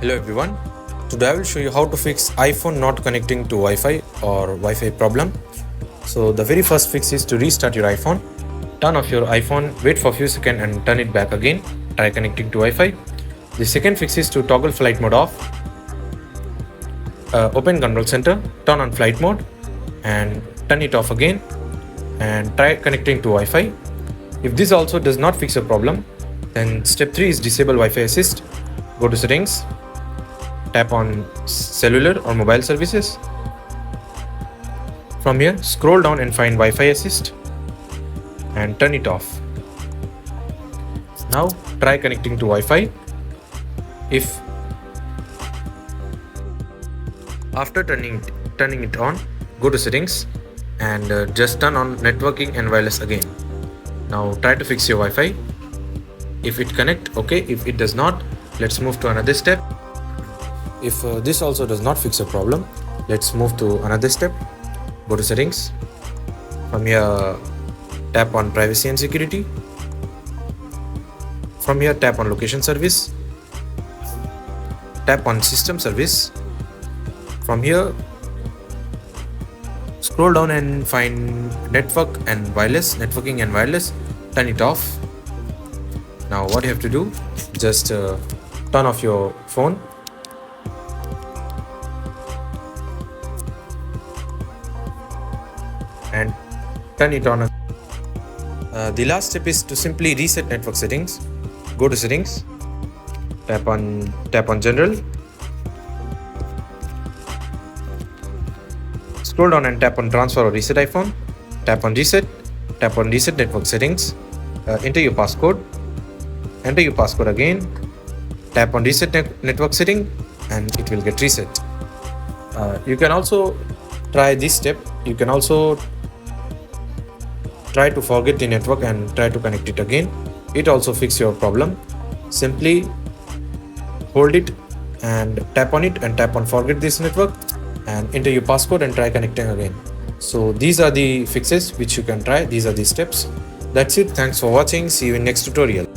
Hello everyone. Today I will show you how to fix iPhone not connecting to Wi-Fi or Wi-Fi problem. So the very first fix is to restart your iPhone. Turn off your iPhone, wait for a few seconds and turn it back again. Try connecting to Wi-Fi. The second fix is to toggle flight mode off. Open control center, turn on flight mode and turn it off again and try connecting to Wi-Fi. If this also does not fix your problem, then step 3 is disable Wi-Fi assist. Go to settings. Tap on cellular or mobile services. From here, scroll down and find Wi-Fi assist and turn it off. Now try connecting to Wi-Fi. If after turning it on, go to settings and just turn on networking and wireless again. Now try to fix your Wi-Fi. If it connect, okay. If it does not, let's move to another step. If this also does not fix a problem, let's move to another step. Go to settings. From here, tap on privacy and security. From here, tap on location service. Tap on system service. From here, scroll down and find networking and wireless. Turn it off. Now what you have to do, just turn off your phone. And turn it on. The last step is to simply reset network settings. Go to settings, tap on general, scroll down and tap on transfer or reset iPhone. Tap on reset network settings. Enter your passcode. Enter your passcode again. Tap on reset network setting and it will get reset. You can also try this step. You can also try to forget the network and try to connect it again. It also fixes your problem. Simply hold it and tap on it and tap on forget this network and enter your passcode and try connecting again. So these are the fixes which you can try. These are the steps. That's it. Thanks for watching. See you in next tutorial.